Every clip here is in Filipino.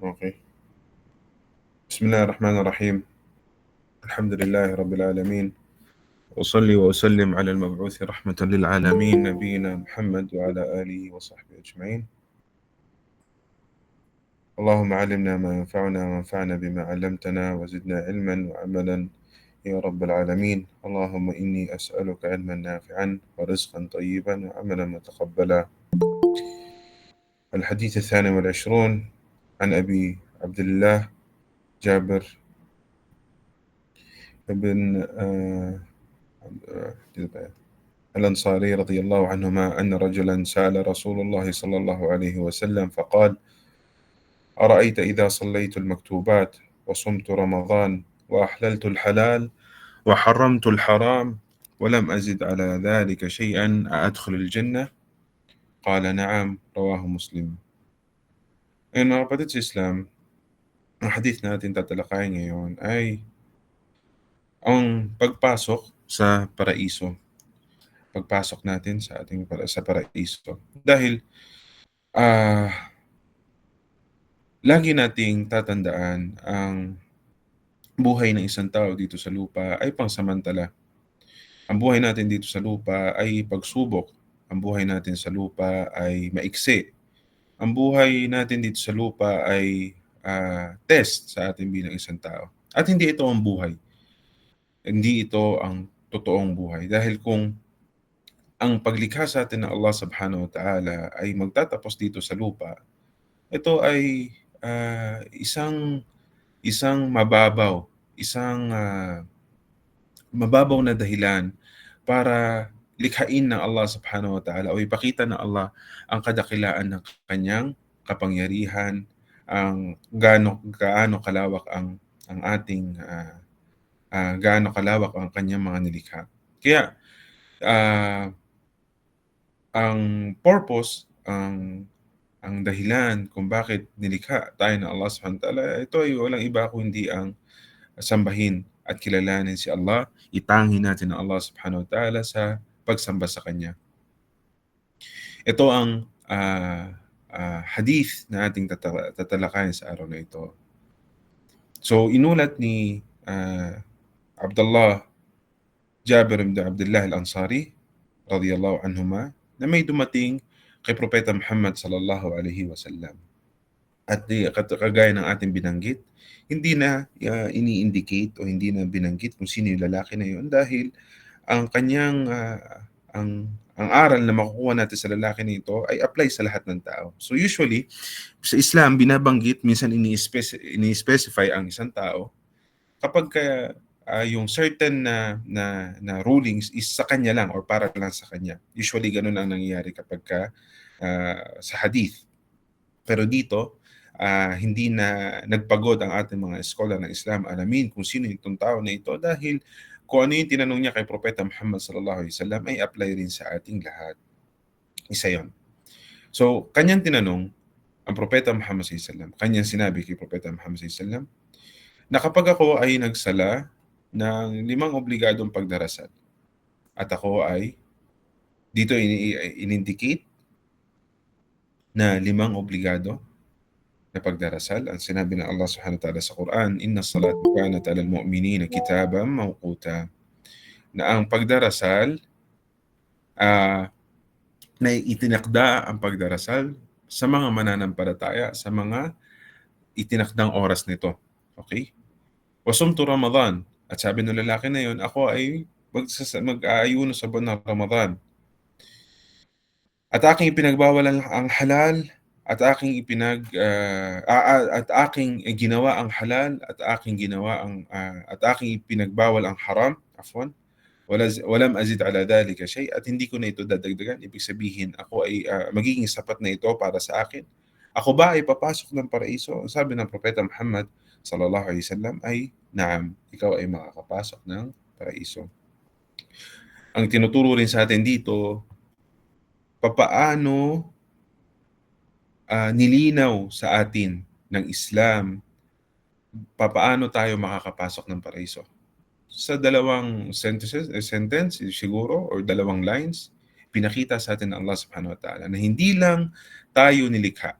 Okay. Bismillah ar-Rahman ar-Rahim. Alhamdulillahi Rabbil Alameen. وأصلي وأسلم على المبعوث رحمة للعالمين نبينا محمد وعلى آله وصحبه أجمعين. اللهم علمنا ما ينفعنا وانفعنا بما علمتنا وزدنا علما وعملا يا رب العالمين. اللهم إني أسألك علما نافعا ورزقا طيبا وعملا متقبلا. الحديث 22 عن أبي عبد الله جابر بن الأنصاري رضي الله عنهما أن رجلا سأل رسول الله صلى الله عليه وسلم فقال: أرأيت إذا صليت المكتوبات وصمت رمضان وأحللت الحلال وحرمت الحرام ولم أزد على ذلك شيئا أأدخل الجنة؟ قال: نعم. رواه مسلم. Mga kapatid sa Islam, ang hadith natin tatalakayin ngayon ay ang pagpasok sa paraiso. Pagpasok natin sa paraiso. Dahil lagi nating tatandaan ang buhay ng isang tao dito sa lupa ay pangsamantala. Ang buhay natin dito sa lupa ay pagsubok. Ang buhay natin sa lupa ay maiksi. Ang buhay natin dito sa lupa ay test sa atin bilang isang tao. At hindi ito ang buhay. Hindi ito ang totoong buhay. Dahil kung ang paglikha sa atin ng Allah subhanahu wa ta'ala ay magtatapos dito sa lupa, ito ay isang mababaw na dahilan para likhain ng Allah subhanahu wa ta'ala o ipakita ng Allah ang kadakilaan ng kanyang kapangyarihan, ang gaano kalawak ang ating gaano kalawak ang kanyang mga nilikha. Kaya ang purpose, ang dahilan kung bakit nilikha tayo ng Allah subhanahu wa ta'ala, ito ay walang iba kundi ang sambahin at kilalanin si Allah, itangin natin ang Allah subhanahu wa ta'ala sa pagsamba sa Kanya. Ito ang hadith na ating tatalakayin sa araw na ito. So, inulat ni Abdullah Jabir bin Abdullah al-Ansari radiyallahu anhuma na may dumating kay Propeta Muhammad sallallahu alaihi wasallam. At kagaya ng ating binanggit, hindi na ini-indicate o hindi na binanggit kung sino yung lalaki na yun dahil ang kanyang ang aral na makukuha natin sa lalaki nito ay apply sa lahat ng tao. So usually sa Islam binabanggit, minsan ini-specify ang isang tao kapag yung certain na rulings is sa kanya lang or para lang sa kanya. Usually ganun ang nangyayari kapag sa hadith. Pero dito hindi na nagpagod ang ating mga eskola ng Islam alamin kung sino itong tao na ito dahil kung ano yung tinanong niya kay Propeta Muhammad sallallahu alaihi wasallam ay apply rin sa ating lahat. Isa yon. So, kanyang tinanong ang Propeta Muhammad sallallahu alaihi wasallam, kanyang sinabi kay Propeta Muhammad sallallahu alaihi wasallam na kapag ako ay nagsala ng 5 obligadong pagdarasal at ako ay dito in-indicate na 5 obligado na pagdarasal. Ang sinabi ng Allah subhanahu wa ta'ala sa Quran, inna salata kanat 'alal mu'minina kitaban mawquta. Na ang pagdarasal na itinakda ang pagdarasal sa mga mananampalataya sa mga itinakdang oras nito. Okay? Wasumtu Ramadan. At sabi ng lalaki na yun, ako ay mag-aayuno sa buwan ng Ramadan. At aking ipinagbawal ang halal at aking ginawa ang halal at aking ipinagbawal ang haram, walam azid ala dhalika shay, at hindi ko na ito dadagdagan. Ibig sabihin ako ay magiging sapat na ito para sa akin. Ako ba ay papasok ng paraiso? Sabi ng Propeta Muhammad sallallahu alaihi wasallam ay naam, ikaw ay makakapasok ng paraiso. Ang tinuturo rin sa atin dito papaano nilinaw sa atin ng Islam papaano tayo makakapasok ng paraiso. Sa 2 sentence siguro or 2 lines, pinakita sa atin ng Allah subhanahu wa ta'ala na hindi lang tayo nilikha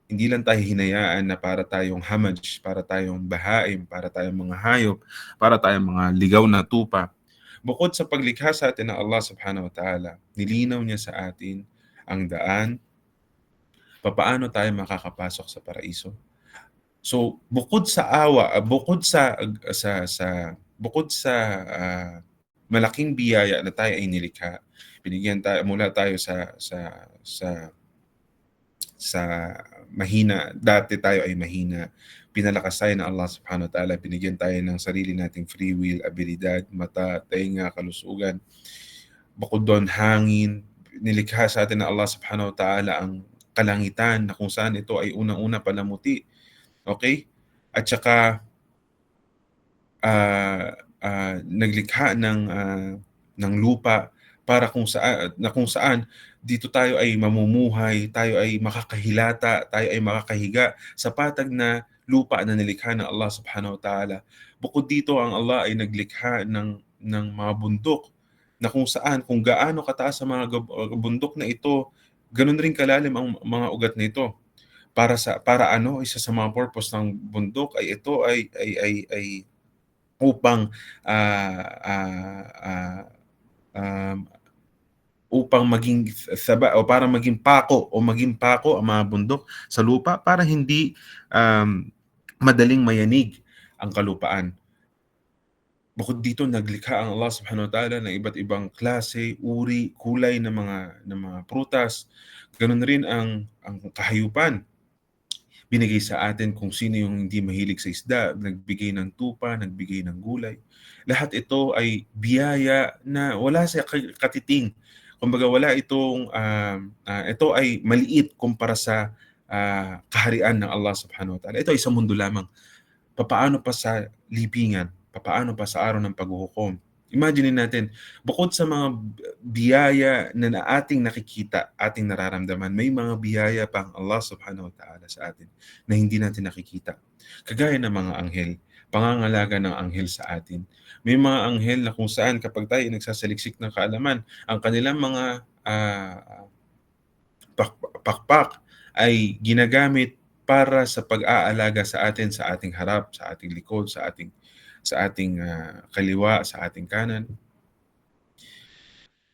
Hindi lang tayo hinayaan na para tayong hamaj, para tayong bahaim, para tayong mga hayop, para tayong mga ligaw na tupa. Bukod sa paglikha sa atin ng Allah subhanahu wa ta'ala, nilinaw niya sa atin ang daan papaano tayo makakapasok sa paraiso. So, bukod sa awa, bukod sa malaking biyaya na tayo ay nilikha, binigyan tayo mula tayo sa mahina, dati tayo ay mahina. Pinalakas tayo ng Allah subhanahu wa ta'ala, binigyan tayo ng sarili nating free will, abilidad, mata, tenga, kalusugan. Bukod doon, hangin, nilikha sa atin ng Allah subhanahu wa ta'ala ang kalangitan na kung saan ito ay unang-una palamuti. Okay? At saka naglikha ng lupa para kung saan dito tayo ay mamumuhay, tayo ay makakahilata, tayo ay makakahiga sa patag na lupa na nilikha ng Allah subhanahu wa ta'ala. Bukod dito, ang Allah ay naglikha ng mga bundok na kung gaano kataas ang mga bundok na ito, ganun rin kalalim ang mga ugat na ito. Isa sa mga purpose ng bundok ay ito ay upang um, upang maging para maging pako ang mga bundok sa lupa para hindi madaling mayanig ang kalupaan. Bukod dito, naglikha ang Allah subhanahu wa ta'ala ng iba't ibang klase, uri, kulay ng mga prutas. Ganun rin ang kahayupan. Binigay sa atin kung sino yung hindi mahilig sa isda, nagbigay ng tupa, nagbigay ng gulay. Lahat ito ay biyaya na wala sa katiting. Kumbaga ito ay maliit kumpara sa kaharian ng Allah subhanahu wa ta'ala. Ito ay sa mundo lamang. Papaano pa sa libingan? Papaano pa sa araw ng paghuhukom? Imagine natin, bukod sa mga biyaya na ating nakikita, ating nararamdaman, may mga biyaya pang Allah subhanahu wa ta'ala sa atin na hindi natin nakikita. Kagaya ng mga anghel, pangangalaga ng anghel sa atin. May mga anghel na kung saan kapag tayo nagsasaliksik ng kaalaman, ang kanilang mga pakpak ay ginagamit para sa pag-aalaga sa atin, sa ating harap, sa ating likod, sa ating kaliwa, sa ating kanan.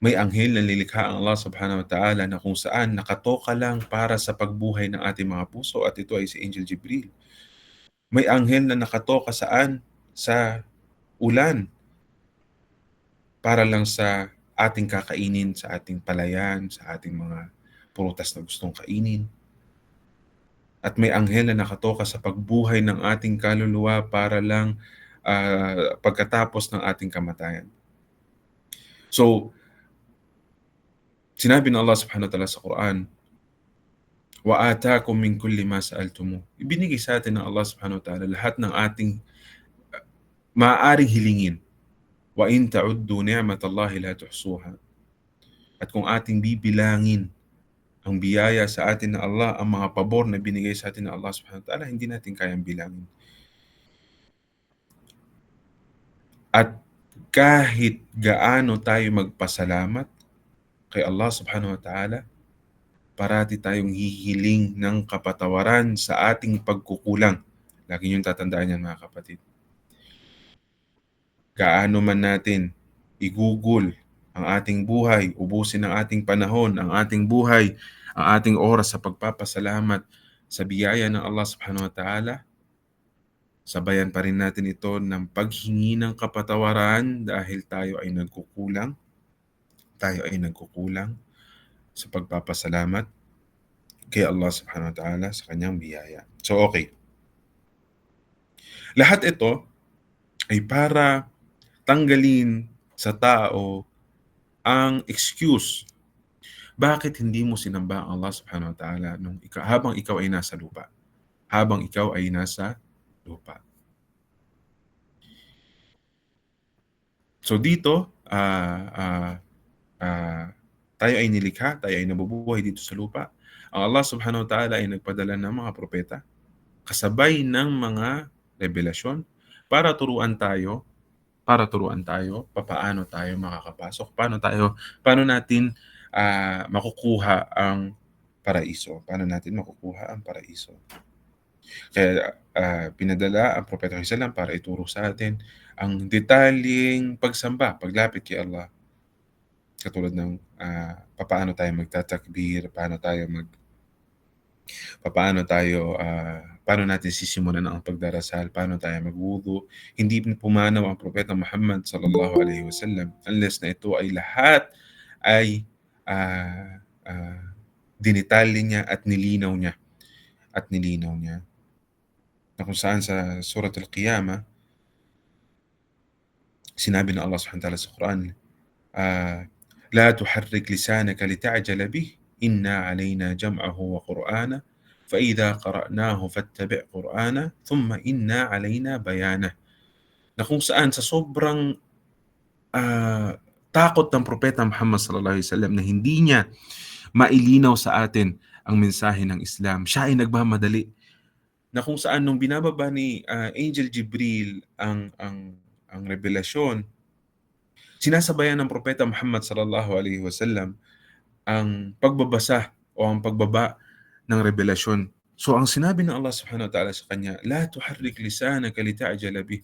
May anghel na nilikha ang Allah subhanahu wa ta'ala na kung saan nakatoka lang para sa pagbuhay ng ating mga puso, at ito ay si Angel Jibril. May anghel na nakatoka saan? Sa ulan para lang sa ating kakainin, sa ating palayan, sa ating mga prutas na gustong kainin. At may anghel na nakatoka sa pagbuhay ng ating kaluluwa para lang pagkatapos ng ating kamatayan. So, sinabi ng Allah subhanahu wa ta'ala sa Quran, wa atakum min kulli ma sa'altumu. Ibinigay sa atin ng Allah subhanahu wa ta'ala lahat ng ating maaaring hilingin. Wa in ta'uddu ni'matallahi la tuhsuha. At kung ating bibilangin ang biyaya sa atin ng Allah, ang mga pabor na binigay sa atin ng Allah subhanahu wa ta'ala, hindi natin kayang bilangin. At kahit gaano tayo magpasalamat kay Allah subhanahu wa ta'ala, parati tayong hihiling ng kapatawaran sa ating pagkukulang. Lagi niyong tatandaan yan, mga kapatid. Gaano man natin igugol ang ating buhay, ubusin ang ating panahon, ang ating buhay, ang ating oras sa pagpapasalamat sa biyaya ng Allah subhanahu wa ta'ala, sabayan pa rin natin ito ng paghingi ng kapatawaran dahil tayo ay nagkukulang. Tayo ay nagkukulang sa pagpapasalamat kay Allah subhanahu wa ta'ala sa kanyang biyaya. So, okay. Lahat ito ay para tanggalin sa tao ang excuse. Bakit hindi mo sinamba ang Allah subhanahu wa ta'ala habang ikaw ay nasa lupa? Habang ikaw ay nasa lupa. So dito, tayo ay nilikha, tayo ay nabubuhay dito sa lupa. Ang Allah subhanahu wa ta'ala ay nagpadala ng mga propeta kasabay ng mga revelasyon para turuan tayo paano tayo makakapasok, paano natin makukuha ang paraiso. Paano natin makukuha ang paraiso? Kaya pinadala ang Propeta Muhammad para ituro sa atin ang detalyeng pagsamba, paglapit kay Allah. Katulad ng paano tayo magtatakbir, paano natin sisimulan ang pagdarasal, paano tayo magwudu. Hindi pumanaw ang Propeta Muhammad sallallahu alaihi wasallam unless na ito ay lahat ay dinitalye niya at nilinaw niya. Na kung saan sa Surat Al-Qiyamah, sinabi ng Allah subhanahu wa ta'ala sa Quran, لا تحرك لسانك لتعجل به إنا علينا جمعه وقرآنه فإذا قرأناه فاتبع قرآنه ثم إنا علينا بيانه. Na kung saan sa sobrang takot ng Propeta Muhammad sallallahu alaihi wasallam na hindi niya mailinaw sa atin ang mensahe ng Islam, siya ay nagmamadali. Na kung saan nung binababa ni Angel Jibril ang revelasyon, sinasabayan ng Propeta Muhammad sallallahu alaihi wasallam ang pagbabasa o ang pagbaba ng revelasyon. So ang sinabi ng Allah subhanahu wa ta'ala sa kanya, la tuharrik lisanaka lita'jala bih.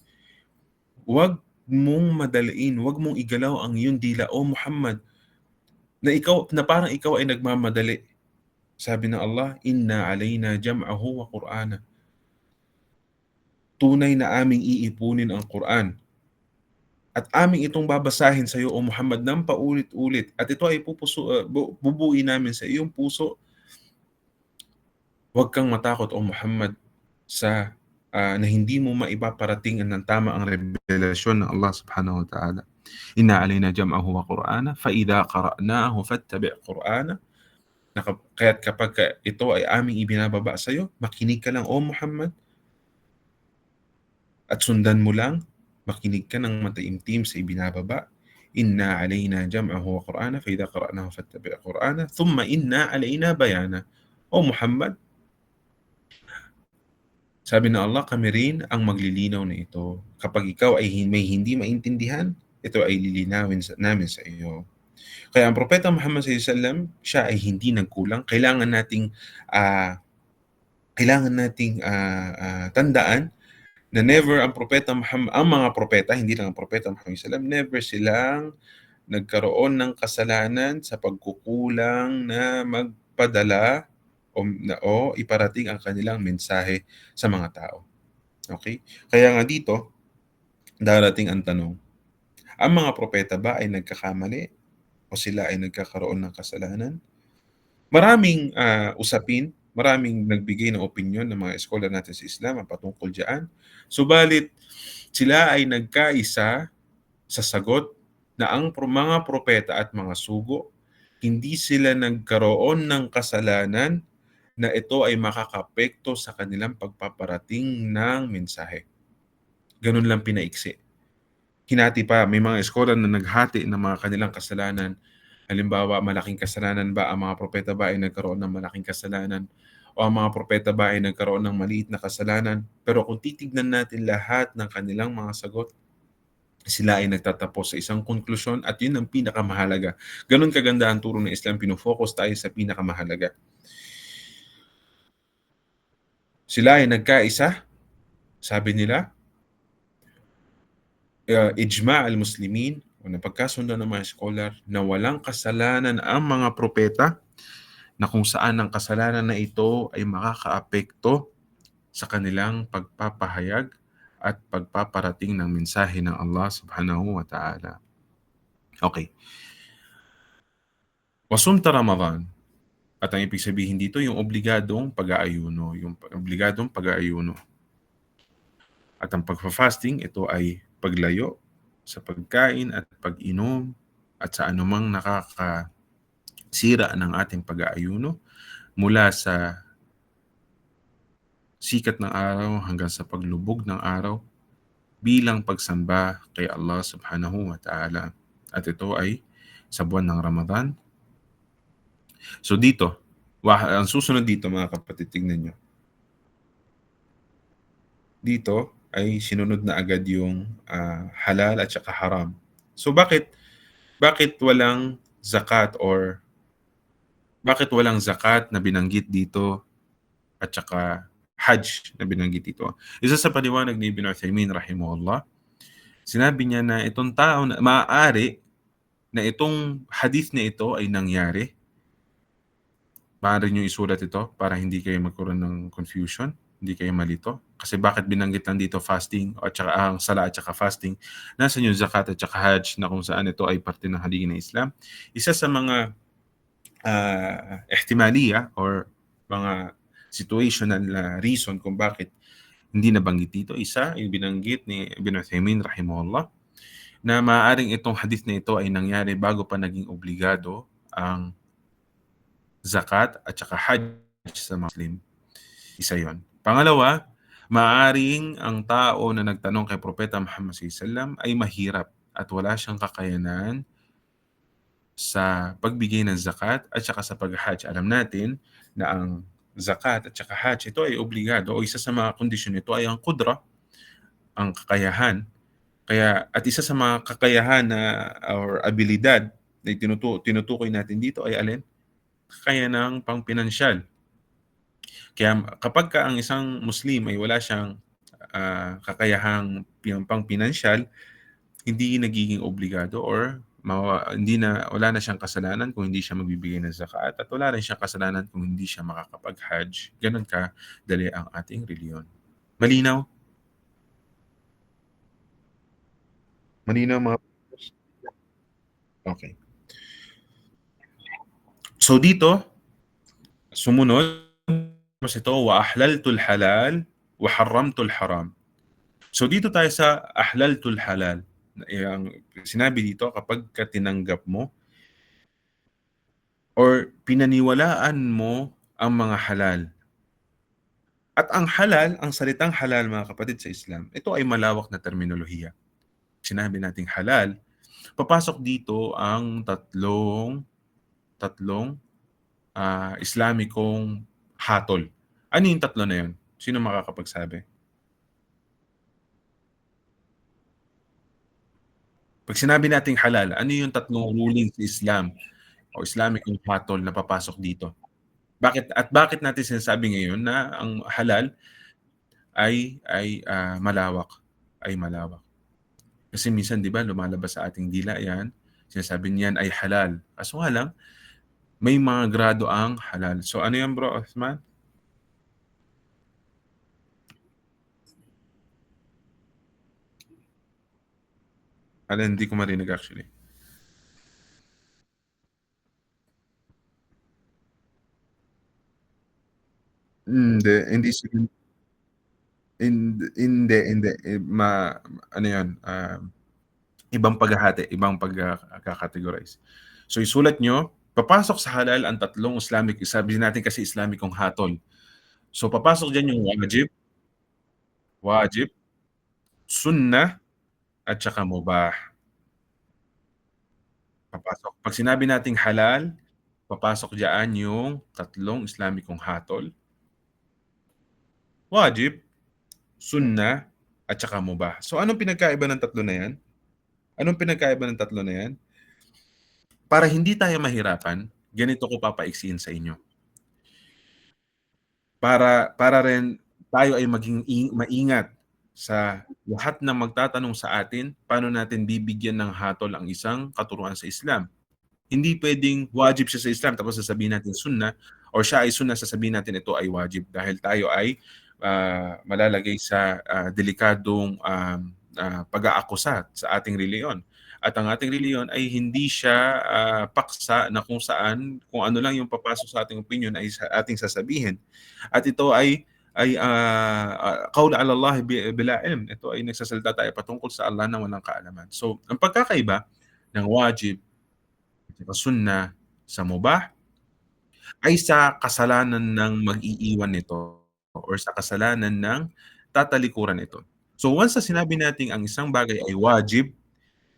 Huwag mong madaliin, huwag mong igalaw ang iyong dila, O Muhammad, na parang ikaw ay nagmamadali. Sabi ng Allah, inna alayna jam'ahu wa Qur'ana. Tunay na aming iipunin ang Quran. At aming itong babasahin sa iyo, O Muhammad, ng paulit-ulit. At ito ay bubuin namin sa iyong puso. Huwag kang matakot, O Muhammad, sa na hindi mo maipaparating ng tama ang revelasyon ng Allah subhanahu wa ta'ala. Inna alayna jam'ahu wa Qur'ana fa idha qara'nahu fattabi' Qur'ana. Kaya't kapag ito ay aming ibinababa sa iyo, makinig ka lang, O Muhammad, at sundan mo lang, makinig ka ng mataimtim sa ibinababa. Inna alayna jam'ahu wa Qur'ana fa idha qara'nahu fattabi' Qur'ana thumma inna alayna bayana. O Muhammad, sabi ng Allah, kami rin ang maglilinaw na ito. Kapag ikaw ay may hindi maintindihan, ito ay lilinawin namin sa iyo. Kaya ang Propeta Muhammad sallallahu alaihi wasallam, siya ay hindi nagkulang. Kailangan nating tandaan na never ang Propeta Muhammad, ang mga propeta, hindi lang ang Propeta Muhammad sallallahu alaihi wasallam, never silang nagkaroon ng kasalanan sa pagkukulang na magpadala o iparating ang kanilang mensahe sa mga tao. Okay? Kaya nga dito, darating ang tanong, ang mga propeta ba ay nagkakamali o sila ay nagkakaroon ng kasalanan? Maraming usapin, maraming nagbigay ng opinion ng mga scholar natin sa Islam ang patungkol diyan. Subalit, sila ay nagkaisa sa sagot na ang mga propeta at mga sugo, hindi sila nagkaroon ng kasalanan na ito ay makakapekto sa kanilang pagpaparating ng mensahe. Ganun lang pinaiksi. Hinati pa, may mga eskolar na naghati ng mga kanilang kasalanan. Halimbawa, malaking kasalanan ba ang mga propeta ba ay nagkaroon ng malaking kasalanan? O ang mga propeta ba ay nagkaroon ng maliit na kasalanan? Pero kung titignan natin lahat ng kanilang mga sagot, sila ay nagtatapos sa isang konklusyon at yun ang pinakamahalaga. Ganun kaganda ang turo ng Islam, pinofocus tayo sa pinakamahalaga. Sila ay nagkaisa, sabi nila, ijma' al-muslimin, o napagkasundo ng mga scholar, na walang kasalanan ang mga propeta, na kung saan ang kasalanan na ito ay makakaapekto sa kanilang pagpapahayag at pagpaparating ng mensahe ng Allah subhanahu wa ta'ala. Okay. Wasumta Ramadan. At ang ibig sabihin dito, yung obligadong pag-aayuno. At ang pagfa-fasting, ito ay paglayo sa pagkain at pag-inom at sa anumang nakakasira ng ating pag-aayuno mula sa sikat ng araw hanggang sa paglubog ng araw bilang pagsamba kay Allah subhanahu wa ta'ala. At ito ay sa buwan ng Ramadan. So dito, ang susunod dito mga kapatid, tignan nyo. Dito ay sinunod na agad yung halal at saka haram. So bakit walang zakat or Bakit walang zakat na binanggit dito at saka Hajj na binanggit dito? Isa sa paliwanag ni Ibn Uthaymeen rahimahullah, sinabi niya na itong tao na maaari na itong hadith na ito ay nangyari. Maaari niyo isulat ito para hindi kayo magkaroon ng confusion, hindi kayo malito. Kasi bakit binanggit lang dito fasting at saka ang sala at saka fasting? Nasaan yung zakat at saka Hajj na kung saan ito ay parte ng haligi ng Islam? Isa sa mga ihtimaliya or mga situational reason kung bakit hindi nabanggit dito. Isa, yung binanggit ni Ibn Uthaymeen rahimahullah na maaaring itong hadith na ito ay nangyari bago pa naging obligado ang zakat at saka Hajj sa Muslim. Isa yon. Pangalawa, maaaring ang tao na nagtanong kay Propeta Muhammad SAW ay mahirap at wala siyang kakayanan sa pagbigay ng zakat at saka sa pag-hajj. Alam natin na ang zakat at saka hajj, ito ay obligado o isa sa mga kondisyon nito ay ang kudra, ang kakayahan. Kaya at isa sa mga kakayahan na or abilidad na tinutukoy natin dito ay alin? Kakayahan ng pangpinansyal. Kaya kapag ka ang isang Muslim ay wala siyang kakayahang pangpinansyal, hindi nagiging obligado or hindi na wala na siyang kasalanan kung hindi siya magbibigay ng zakat at wala rin siyang kasalanan kung hindi siya makakapag-hajj. Ganun ka dali ang ating reliyon. Malinaw? Malinaw mga Okay. So dito, sumunod mas ito, wa ahlaltul halal wa harramtul haram. So dito tayo sa ahlaltul halal. Ang sinabi dito kapag ka tinanggap mo or pinaniwalaan mo ang mga halal. At ang halal, ang salitang halal mga kapatid sa Islam, ito ay malawak na terminolohiya. Sinabi nating halal, papasok dito ang tatlong Islamikong hatol. Ano yung tatlo na yun? Sino makakapagsabi? Pag sinabi nating halal, ano yung tatlong ruling sa Islam o Islamikong hatol na papasok dito? Bakit natin sinasabi ngayon na ang halal ay malawak? Kasi minsan 'di ba lumalabas sa ating dila 'yan, sinasabi niyan ay halal. Kaso nga lang, may mga grado ang halal. So ano 'yan Bro Osman? Alin, hindi ko marinig actually. Hindi hindi, ano 'yun, ibang paghahati, ibang pagkaka-categorize. So isulat nyo, papasok sa halal ang tatlong Islamic, sabi natin kasi Islamikong hatol. So papasok diyan yung wajib, sunnah, at saka mubah. Papasok. Pag sinabi nating halal, papasok diyan yung tatlong Islamikong hatol, wajib, sunnah, at saka mubah. So anong pinagkaiba ng tatlo na yan? Anong pinagkaiba ng tatlo na yan? Para hindi tayo mahirapan, ganito ko papaiksiin sa inyo. Para rin tayo ay maging maingat sa lahat ng magtatanong sa atin, paano natin bibigyan ng hatol ang isang katuruan sa Islam. Hindi pwedeng wajib siya sa Islam tapos sasabihin natin sunnah or siya ay sunnah sasabihin natin ito ay wajib dahil tayo ay malalagay sa delikadong pag-aakusa sa ating reliyon. At ang ating reliyon ay hindi siya paksa na kung saan, kung ano lang yung papasok sa ating opinion ay ating sasabihin. At ito ay qawl ala Allah bila ilm. Ito ay nagsasalita tayo patungkol sa Allah na walang kaalaman. So, ang pagkakaiba ng wajib at sunnah sa mubah ay sa kasalanan ng mag-iiwan nito or sa kasalanan ng tatalikuran nito. So once na sinabi nating ang isang bagay ay wajib,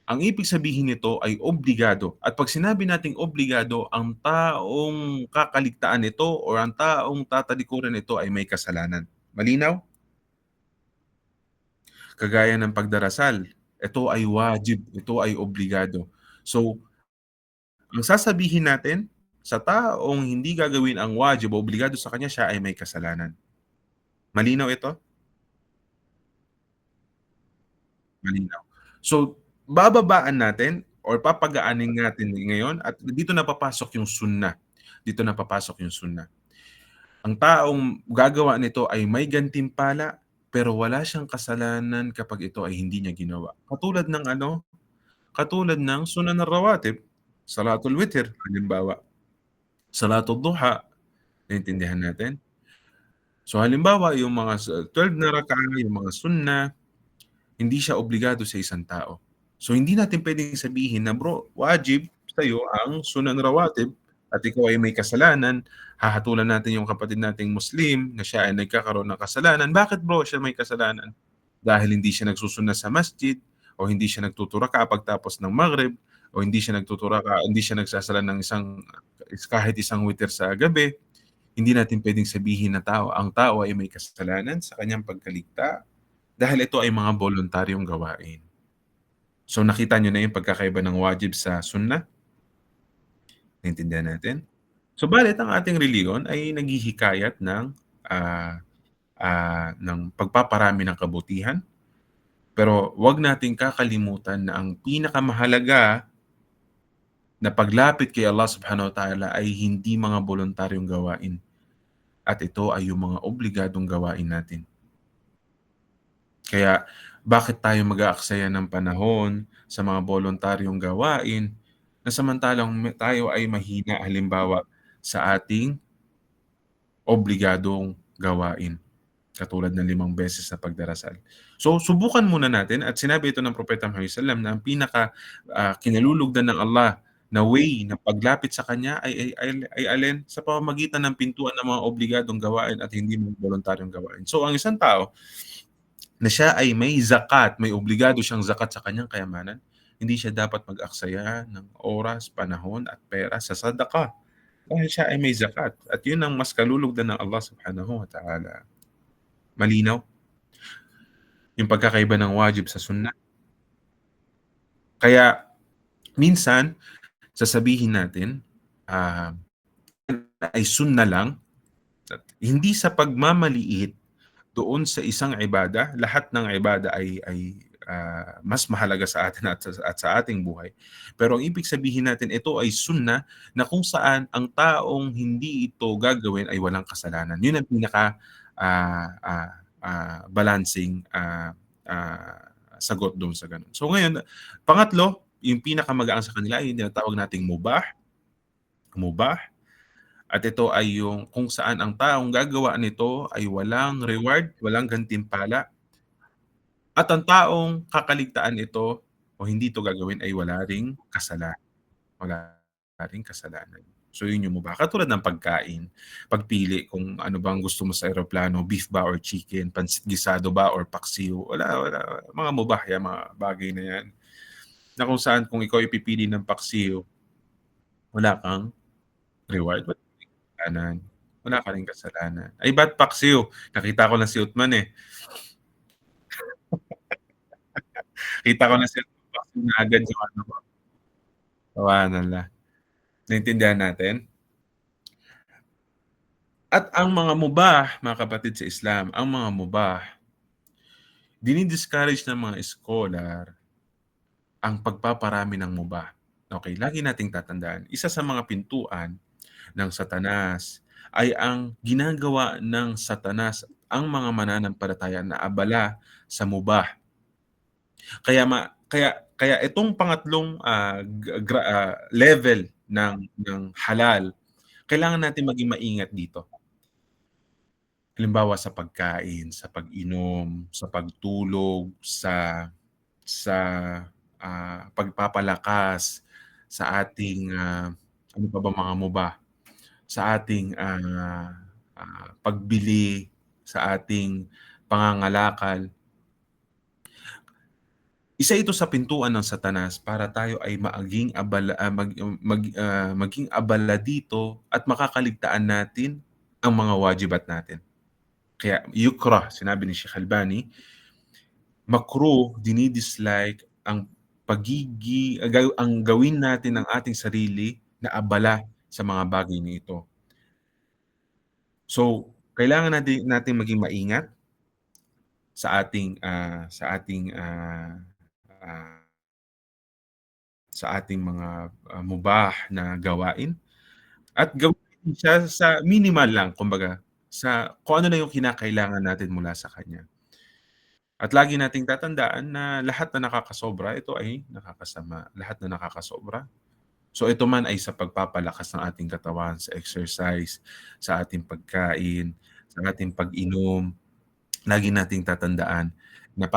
ang ibig sabihin nito ay obligado. At pag sinabi nating obligado, ang taong kakaligtaan nito or ang taong tatalikuran nito ay may kasalanan. Malinaw? Kagaya ng pagdarasal, ito ay wajib, ito ay obligado. So, ang sasabihin natin sa taong hindi gagawin ang wajib o obligado sa kanya, siya ay may kasalanan. Malinaw ito? Malinaw. So, bababaan natin or papagaanin natin ngayon at dito na papasok yung sunnah. Dito na papasok yung sunnah. Ang taong gagawa nito ay may gantimpala, pero wala siyang kasalanan kapag ito ay hindi niya ginawa. Katulad ng ano, katulad ng sunan ng rawatib, salatul witr halimbawa, salatul duha, naintindihan natin? So halimbawa yung mga 12 na rak'a, yung mga sunnah, hindi siya obligado sa isang tao. So hindi natin pwedeng sabihin na, "Bro, wajib sa'yo ang sunan rawatib at ikaw ay may kasalanan." Hahatulan natin yung kapatid nating Muslim na siya ay nagkakaroon ng kasalanan. Bakit bro siya may kasalanan? Dahil hindi siya nagsusunod sa masjid o hindi siya nagtuturaka pagtapos ng Maghrib o hindi siya nagsasala ng kahit isang witr sa gabi. Hindi natin pwedeng sabihin na ang tao ay may kasalanan sa kanyang pagkaligta dahil ito ay mga voluntaryong gawain. So nakita niyo na yung pagkakaiba ng wajib sa sunnah? Naintindihan natin? So balit ang ating reliyon ay naghihikayat ng pagpaparami ng kabutihan, pero 'wag nating kakalimutan na ang pinakamahalaga na paglapit kay Allah Subhanahu wa Ta'ala ay hindi mga voluntaryong gawain at ito ay yung mga obligadong gawain natin. Kaya bakit tayo mag-aaksaya ng panahon sa mga voluntaryong gawain na samantalang tayo ay mahina halimbawa sa ating obligadong gawain, katulad ng 5 beses na pagdarasal. So subukan muna natin at sinabi ito ng Propeta Muhammad SAW na ang kinalulugdan ng Allah na way na paglapit sa kanya ay alin? Sa pamamagitan ng pintuan ng mga obligadong gawain at hindi mga voluntaryong gawain. So ang isang tao na siya ay may zakat, may obligado siyang zakat sa kanyang kayamanan, hindi siya dapat mag-aksaya ng oras, panahon at pera sa sadaqah dahil siya ay may zakat at yun ang mas kalulugdan ng Allah Subhanahu wa Ta'ala. Malinaw? Yung pagkakaiba ng wajib sa sunnah. Kaya minsan sasabihin natin ay sunnah lang at hindi sa pagmamaliit doon sa isang ibada, lahat ng ibada ay mas mahalaga sa atin at sa ating buhay. Pero ang ibig sabihin natin, ito ay sunnah na kung saan ang taong hindi ito gagawin ay walang kasalanan. Yun ang pinaka balancing sagot doon sa ganun. So ngayon, pangatlo, yung pinakamagaan sa kanila ay yung tinatawag nating mubah. Mubah. At ito ay yung kung saan ang taong gagawa nito ay walang reward, walang gantimpala. At ang taong kakaligtaan ito o hindi ito gagawin ay wala ring kasalanan. So yun yung mubah. Katulad ng pagkain, pagpili kung ano bang gusto mo sa eroplano, beef ba or chicken, pansit gisado ba or paksiw. Wala. Mga mubah yan, mga bagay na yan. Na kung saan kung ikaw ipipili ng paksiw, wala kang reward, kasalanan. Wala ka ring kasalanan. Ay ba't paksiw? Nakita ko lang si Uthman eh. Kita ko na si Uthman paksiw na agad yung ano ko. Tawanan lang. Naintindihan natin? At ang mga mubah, mga kapatid sa Islam, ang mga mubah, dinidiscourage ng mga scholar ang pagpaparami ng mubah. Okay, lagi nating tatandaan, isa sa mga pintuan ng Satanas ay ang ginagawa ng Satanas ang mga mananampalataya na abala sa mubah. Kaya itong pangatlong level ng halal, kailangan natin maging maingat dito. Halimbawa sa pagkain, sa pag-inom, sa pagtulog, sa pagpapalakas sa ating ano pa ba mga mubah? Sa ating pagbili, sa ating pangangalakal. Isa ito sa pintuan ng Satanas para tayo ay maging abala dito at makakaligtaan natin ang mga wajibat natin. Kaya yukrah, sinabi ni Sheikh Albani, makruh, dinidislike ang gawin natin ng ating sarili na abala sa mga bagay na ito. So, kailangan nating maging maingat ah, sa ating mga, mubah na gawain at gawin siya sa minimal lang kumbaga, sa kung ano lang yung kinakailangan natin mula sa kanya. At lagi nating tatandaan na lahat na nakakasobra ito ay nakakasama, lahat na nakakasobra. So ito man ay sa pagpapalakas ng ating katawan, sa exercise, sa ating pagkain, sa ating pag-inom, lagi nating tatandaan na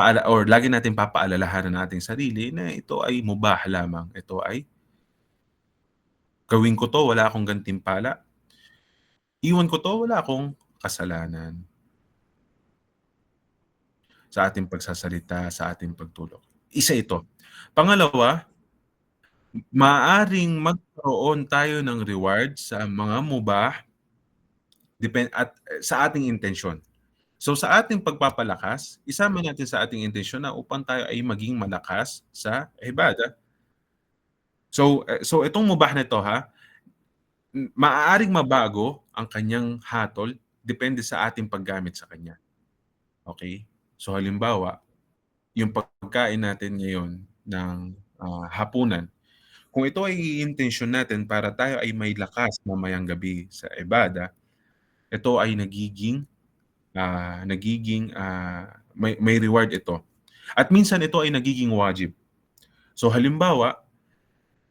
lagi nating papaalalahanan ang ating sarili na ito ay mubah lamang, ito ay gawin ko 'to, wala akong gantimpala, iwan ko 'to, wala akong kasalanan sa ating pagsasalita, sa ating pagtulog. Isa ito. Pangalawa, maaaring magkaroon tayo ng reward sa mga mubah sa ating intensyon. So sa ating pagpapalakas, isama natin sa ating intensyon na upang tayo ay maging malakas sa ibadah. So itong mubah na 'to maaaring mabago ang kanyang hatol depende sa ating paggamit sa kanya, okey? So halimbawa, yung pagkain natin ngayon ng, hapunan, kung ito ay iintensyon natin para tayo ay may lakas mamayang gabi sa ibadah, ito ay may reward ito. At minsan ito ay nagiging wajib. So halimbawa,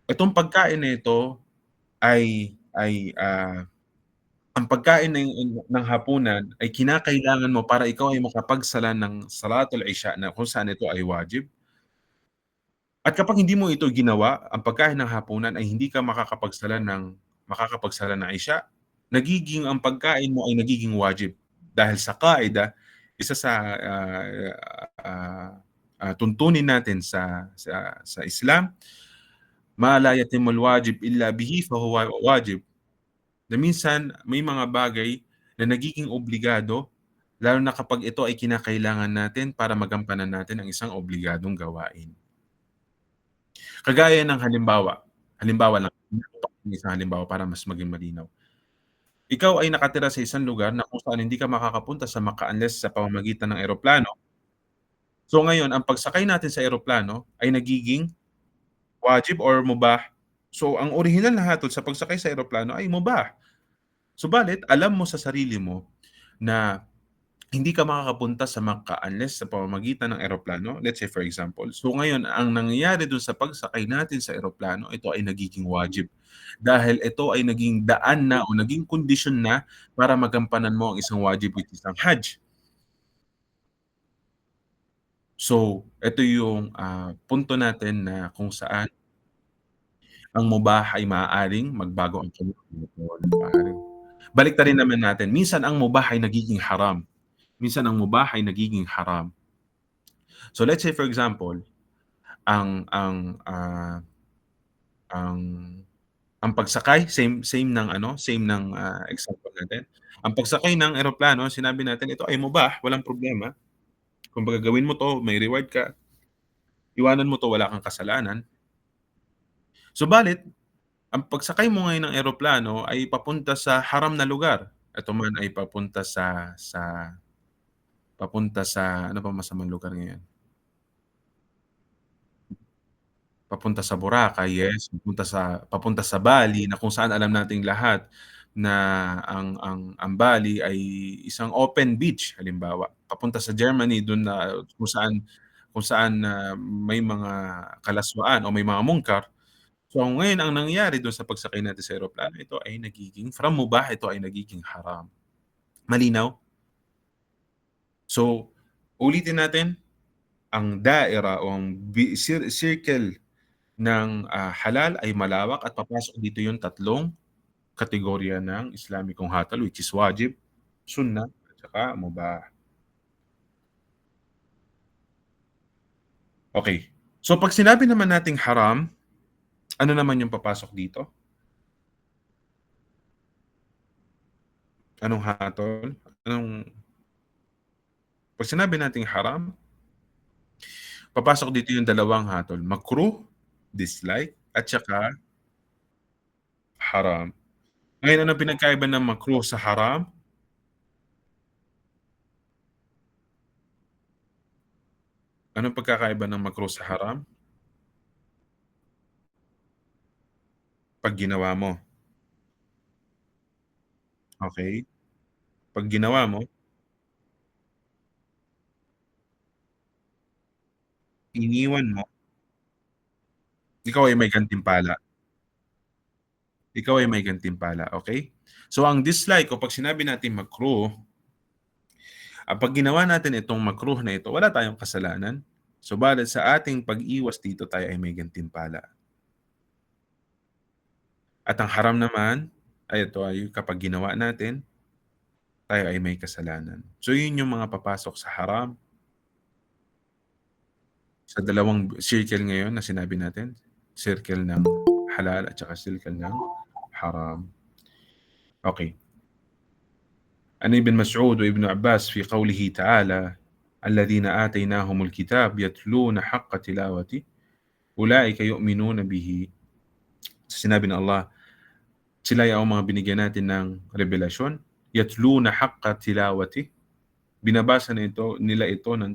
itong pagkain na ito ay ang pagkain ng hapunan ay kinakailangan mo para ikaw ay makapagsala ng salatul isha na kung saan ito ay wajib. At kapag hindi mo ito ginawa, ang pagkain ng hapunan ay hindi ka makakapagsala ng isha, ang pagkain mo ay nagiging wajib. Dahil sa qaida, isa sa, tuntunin natin sa Islam, "Ma la yatimul wajib illa bihi fahuwa wajib." Na minsan may mga bagay na nagiging obligado, lalo na kapag ito ay kinakailangan natin para magampanan natin ang isang obligadong gawain. Kagaya ng halimbawa lang, isang halimbawa para mas maging malinaw. Ikaw ay nakatira sa isang lugar na kung saan hindi ka makakapunta sa Makkah unless sa pamamagitan ng eroplano. So ngayon ang pagsakay natin sa eroplano ay nagiging wajib or mubah. So ang orihinal na hatol sa pagsakay sa eroplano ay mubah. Subalit alam mo sa sarili mo na hindi ka makakapunta sa Makkah unless sa pamamagitan ng eroplano, let's say for example. So ngayon ang nangyayari dun sa pagsakay natin sa eroplano, ito ay nagiging wajib. Dahil ito ay naging daan na o naging kondisyon na para magampanan mo ang isang wajib which is ang Hajj. So, ito yung, punto natin na kung saan ang mubah ay maaaring magbago ang kanyang maaaring baliktarin naman natin, minsan ang mubah ay nagiging haram. Minsan ang mubah ay nagiging haram. So let's say for example, ang ang, ah, ang ang pagsakay same ng, example natin. Ang pagsakay ng eroplano sinabi natin ito ay mubah, walang problema. Kumbaga gawin mo 'to, may reward ka, iwanan mo 'to, wala kang kasalanan. Subalit, ang pagsakay mo ngayon ng eroplano ay papunta sa haram na lugar. Ito man ay papunta sa ano bang masamang lugar ngayon? Papunta sa Boracay, yes, papunta sa Bali na kung saan alam nating lahat na ang Bali ay isang open beach halimbawa. Papunta sa Germany dun na kung saan may mga kalaswaan o may mga mungkar. So ngayon ang nangyayari dun sa pagsakay natin sa eroplano, ito ay nagiging from mubah, ito ay nagiging haram. Malinaw? So, ulitin natin, ang daira o ang circle ng, halal ay malawak at papasok dito yung tatlong kategorya ng Islamikong hatol which is wajib, sunnah, at saka mubah. Okey. So 'pag sinabi naman nating haram, ano naman yung papasok dito? Anong hatol? 'Pag sinabi nating haram, papasok dito yung dalawang hatol, makruh, dislike, at saka haram. Ngayon anong pinagkaiba ng makruh sa haram? Anong pagkakaiba ng makruh sa haram? 'Pag ginawa mo, okey? 'Pag ginawa mo, iniwan mo, ikaw ay may gantimpala. Ikaw ay may gantimpala, okey? So ang dislike o 'pag sinabi nating makruh, 'pag ginawa natin itong makruh na ito, wala tayong kasalanan. Subalit sa ating pag-iwas dito, tayo ay may gantimpala. At ang haram naman ay ito ay kapag ginawa natin, tayo ay may kasalanan. So yun yung mga papasok sa haram, sa dalawang circle ngayon na sinabi natin, circle ng halal at saka circle ng haram. Okey. عن ابن مسعود وابن عباس في قوله تعالى: الذين آتيناهم الكتاب يتلون حق تلاوته أولئك يؤمنون به. Sinabi ng Allah, sila yung mga binigyan natin ng revelasyon, yatluna haqqa tilawati, binabasa nila ito ng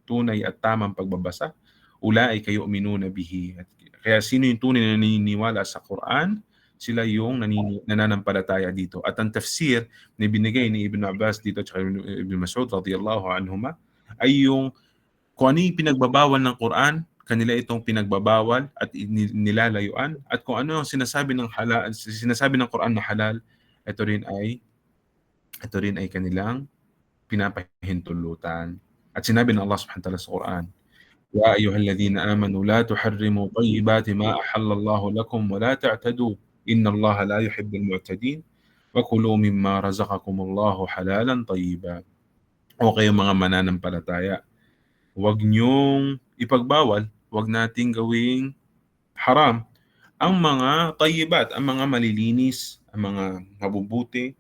tunay at tamang pagbabasa. Ulaika yu'minuna bihi. Kaya sino yung tunay na naniniwala sa Quran, sila yung nananampalataya dito. At ang tafsir na binigay ni Ibn Abbas dito at Ibn Mas'ud radiyallahu anhuma ay yung kung ano yung pinagbabawal ng Quran, kanila itong pinagbabawal at nilalayuan, at kung ano ang sinasabi ng Quran na halal, ito rin ay kanilang pinapahintulutan. At sinabi ng Allah Subhanahu wa ta'ala sa Quran, "Ya ayyuhalladhina amanu la tuharrimu tayyibati ma ahallallahu lakum wa la ta'tadu innallaha la yuhibbul mu'tadin wa kulu mimma razaqakumullahu halalan tayyiba." O kayong mga mananampalataya, huwag niyong ipagbawal, huwag nating gawing haram ang mga tayyibat, ang mga malilinis, ang mga mabubuti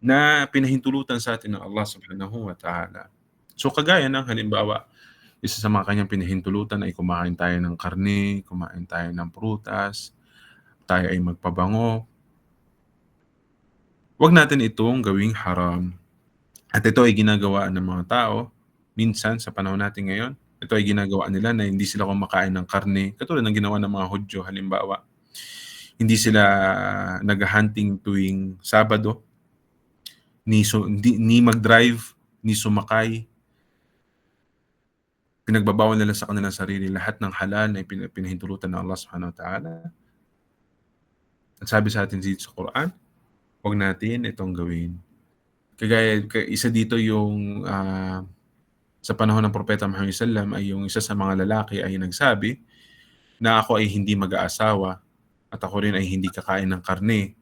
na pinahintulutan sa atin ng Allah Subhanahu wa Ta'ala. So kagaya ng halimbawa, isa sa mga kanyang pinahintulutan ay kumain tayo ng karne, kumain tayo ng prutas, tayo ay magpabango. Huwag natin itong gawing haram. At ito ay ginagawa ng mga tao minsan sa panahon natin ngayon. Ito ay ginagawa nila na hindi sila kumakain ng karne, katulad ng ginawa ng mga Hudyo halimbawa. Hindi sila nag-hunting tuwing Sabado, ni mag-drive, ni sumakay. Pinagbabawal nila sa kanilang sarili lahat ng halal na pinahintulutan ng Allah Subhanahu wa Ta'ala. At sabi sa atin dito sa Quran, huwag natin itong gawin. Isa dito yung sa panahon ng Propeta Muhammad sallam ay yung isa sa mga lalaki ay nagsabi na ako ay hindi mag-aasawa at ako rin ay hindi kakain ng karne.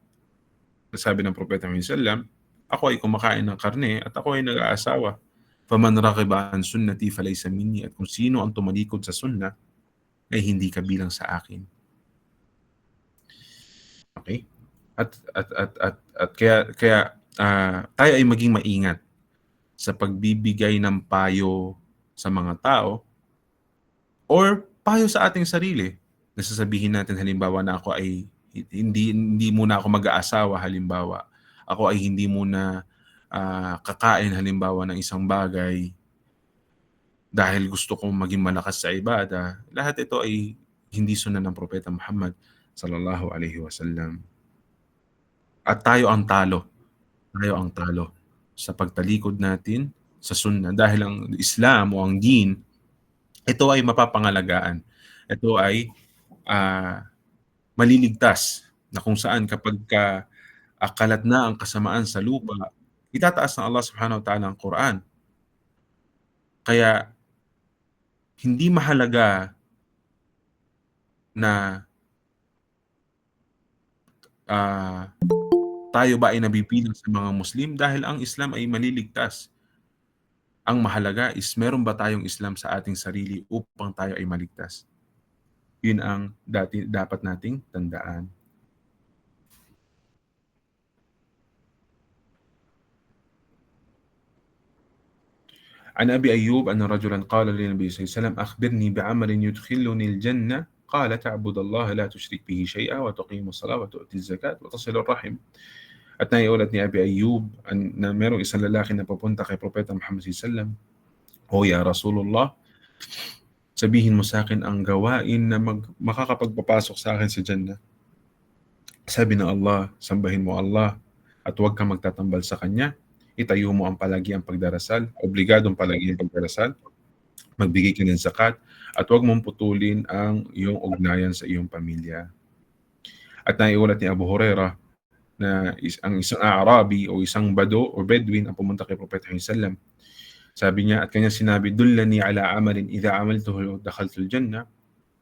Sabi ng Propeta Muhammad sallam, ako ay kumakain ng karne at ako ay nag-aasawa. Faman raqiba an sunnati falaysa minni, at kung sino ang tumalikod sa sunnah ay hindi kabilang sa akin. Okay? At kaya tayo ay maging maingat sa pagbibigay ng payo sa mga tao or payo sa ating sarili. Nasasabihin natin halimbawa na ako ay hindi muna ako mag-aasawa halimbawa. Ako ay hindi muna kakain halimbawa ng isang bagay dahil gusto kong maging malakas sa ibada. Lahat ito ay hindi sunna ng Propeta Muhammad sallallahu alaihi wasallam. At tayo ang talo sa pagtalikod natin sa sunnah, dahil ang Islam o ang Deen, ito ay mapapangalagaan. Ito ay maliligtas na kung saan kapagka kalat na ang kasamaan sa lupa, itataas ng Allah Subhanahu wa Ta'ala ang Quran. Kaya hindi mahalaga na tayo ba ay nabibilang sa mga Muslim dahil ang Islam ay maliligtas. Ang mahalaga is meron ba tayong Islam sa ating sarili upang tayo ay maligtas. Yun ang dapat nating tandaan. عن أبي أيوب أن رجلا قال للنبي صلى الله عليه وسلم أخبرني بعمل يدخلني الجنة قال تعبد الله لا تشرك به شيئا وتقيم الصلاة وتؤتي الزكاة وتصل الرحم. At naiulat ni Abi Ayyub na merong isang lalaki na papunta kay Propeta Muhammad SAW. O ya Rasulullah, sabihin mo sa akin ang gawain na makakapagpapasok sa akin sa Jannah. Sabi ng Allah, sambahin mo Allah at huwag kang magtatambal sa Kanya. Itayo mo ang palagi ang pagdarasal, obligadong palagi ang pagdarasal, magbigay ka ng zakat, at huwag mong putulin ang iyong ugnayan sa iyong pamilya. At naiulat ni Abu Hurairah na ang isang Arabi o isang Bado o Bedouin ang pumunta kay Propeta Sallam. Sabi niya at kanya sinabi, dullani ala amalin idha amaltuhu dakhaltul jannah.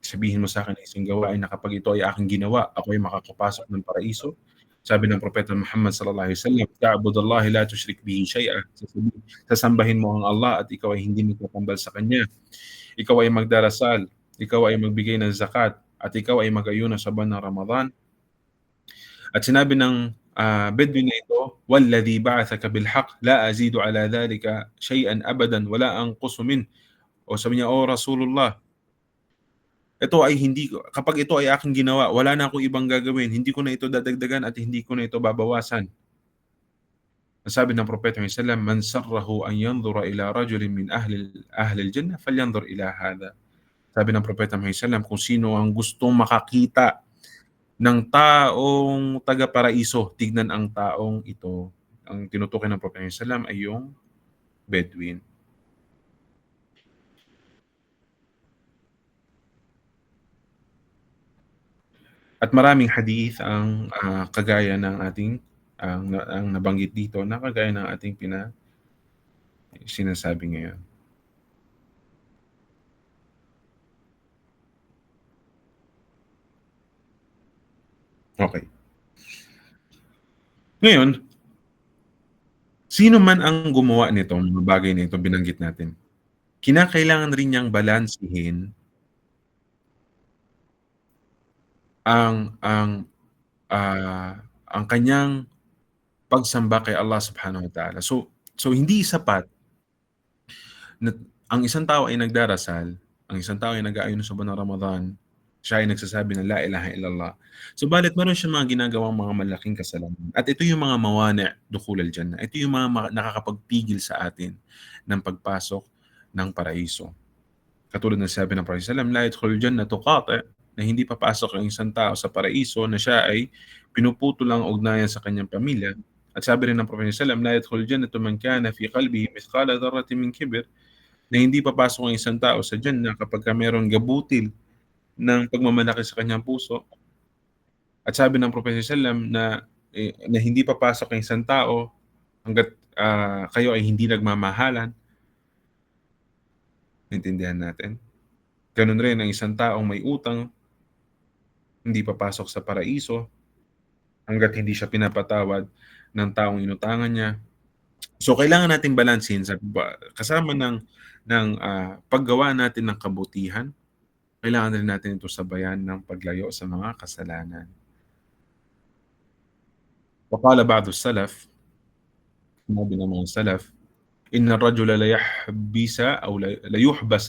Sabihin mo sa akin isang gawain na kapag ito ay aking ginawa, ako ay makakapasok ng paraiso. Sabi ng Propeta Muhammad sallallahu alaihi wasallam, ta'budallahi la tushrik bihi shay'a. Sasambahin mo ang Allah at ikaw ay hindi magtatambal sa Kanya. Ikaw ay magdarasal, ikaw ay magbigay ng zakat, at ikaw ay mag-ayuno sa buwan ng Ramadan. At sinabi ng Bedouin na ito, "Walladhi ba'athaka bilhaq, la azidu ala dhalika shay'an abadan, wala anqusu min." O sabi niya, "O Rasulullah, ito ay hindi ko, kapag ito ay aking ginawa, wala na akong ibang gagawin. Hindi ko na ito dadagdagan at hindi ko na ito babawasan." Sabi ng Propeta sallallahu "Man sarrahu an yanzura ila rajulin min ahli al-jannah falyanzur ila hadha." Sabi ng Propeta sallallahu kung sino ang gustong makakita ng taong taga-paraiso, tignan ang taong ito. Ang tinutukoy ng Propeta sallallahu ay yung Bedouin. At maraming hadith ang kagaya ng ating ang nabanggit dito na kagaya ng ating sinasabi ngayon. Okay. Ngayon, sino man ang gumawa nito, mga bagay na ito binanggit natin, kinakailangan rin niyang balansehin ang ang kanyang pagsamba kay Allah Subhanahu wa Ta'ala. So hindi sapat na ang isang tao ay nagdarasal, ang isang tao ay nag-aayuno sa buwan ng Ramadan, siya ay nagsasabi ng la ilaha illallah. Subalit meron siyang mga ginagawang mga malaking kasalanan. At ito yung mga mawani' dukhul al-jannah. Ito yung mga nakakapagpigil sa atin ng pagpasok ng paraiso. Katulad ng sabi ng Prophet sallallahu alaihi wasallam, la yadkhulul jannata qati', na hindi papasok ang isang tao sa paraiso na siya ay pinuputol ang ugnayan sa kanyang pamilya. At sabi rin ng Prophet sallallahu alaihi wasallam, la yadkhulul jannata man kana fi qalbihi mithqala dharratin min kibr, na hindi papasok ang isang tao sa Jannah kapag mayroong gabutil ng pagmamalaki sa kanyang puso. At sabi ng Propeta sallallahu alaihi wasallam na hindi papasok ang isang tao hangga't kayo ay hindi nagmamahalan. Naintindihan natin? Ganun rin ang isang taong may utang, hindi papasok sa paraiso hangga't hindi siya pinapatawad ng taong inutangan niya. So kailangan nating balansehin kasama ng paggawa natin ng kabutihan, kailangan rin natin ito sabayan ng paglayo sa mga kasalanan. Waqala ba'du salaf, sinabi ng mga salaf, inna ar-rajula la yuhbas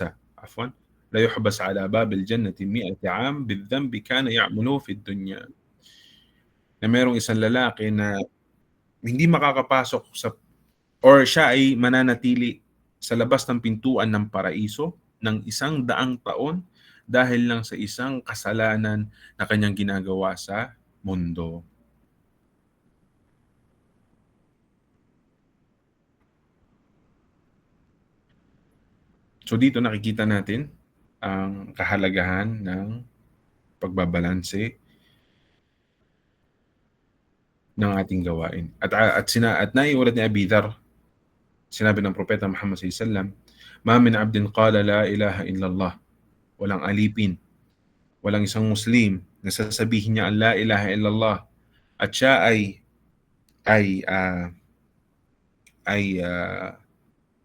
ala babil jannati 100 'am bidhanbi kana ya'maluhu fid dunya. Na merong isang lalaki na hindi makakapasok or siya ay mananatili sa labas ng pintuan ng paraiso ng 100 taon dahil lang sa isang kasalanan na kanyang ginagawa sa mundo. So dito nakikita natin ang kahalagahan ng pagbabalanse ng ating gawain. At naiulat ni Abi Dharr, sinabi ng Propeta Muhammad sallallahu alaihi wasallam, "Ma min 'abdin qala la ilaha illallah." Walang alipin, walang isang Muslim na sasabihin niya ang la ilaha illallah at siya ay